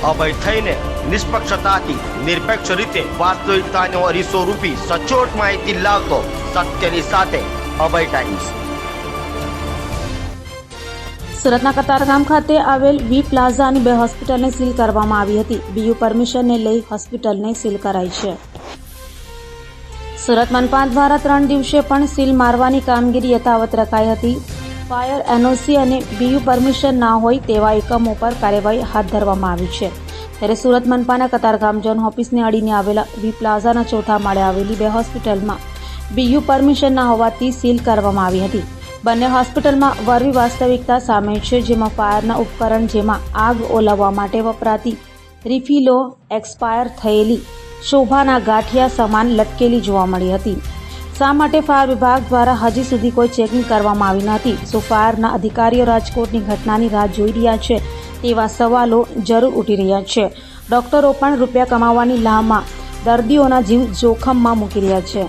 અભય થઈને નિષ્પક્ષતાથી નિરપેક્ષ રીતે વાસ્તવિકતાનો અરીસો રૂપી સચોટ માહિતી લાવતો સત્યની સાથે અભય ટાઈમ્સ। સુરતના કતારગામ ખાતે આવેલ વી પ્લાઝાની 2 હોસ્પિટલને સીલ કરવામાં આવી હતી। બીયુ પરમિશનને લઈ હોસ્પિટલને સીલ કરાઈ છે। સુરત મનપા દ્વારા 3 દિવસે પણ સીલ મારવાની કામગીરી યથાવત રખાઈ હતી। ફાયર એનઓસી અને બીયુ પરમિશન ના હોય તેવા એકમો પર કાર્યવાહી હાથ ધરવામાં આવી છે। ત્યારે સુરત મનપાના કતારગામ ઝોન ઓફિસને અડીને આવેલા વી પ્લાઝાના 4થા માળે આવેલી 2 હોસ્પિટલમાં બીયુ પરમિશન ના હોવાથી સીલ કરવામાં આવી હતી। બંને હોસ્પિટલમાં વરવી વાસ્તવિકતા સામે છે, જેમાં ફાયરના ઉપકરણ, જેમાં આગ ઓલવવા માટે વપરાતી રિફિલો એક્સપાયર થયેલી શોભાના ગાંઠિયા સમાન લટકેલી જોવા મળી હતી। શા માટે ફાયર વિભાગ દ્વારા હજી સુધી કોઈ ચેકિંગ કરવામાં આવી નથી? શું ફાયરના અધિકારીઓ રાજકોટની ઘટનાની રાહ જોઈ રહ્યા છે? તેવા સવાલો જરૂર ઉઠી રહ્યા છે। ડોક્ટરો પણ રૂપિયા કમાવાની લાહમાં દર્દીઓના જીવ જોખમમાં મૂકી રહ્યા છે।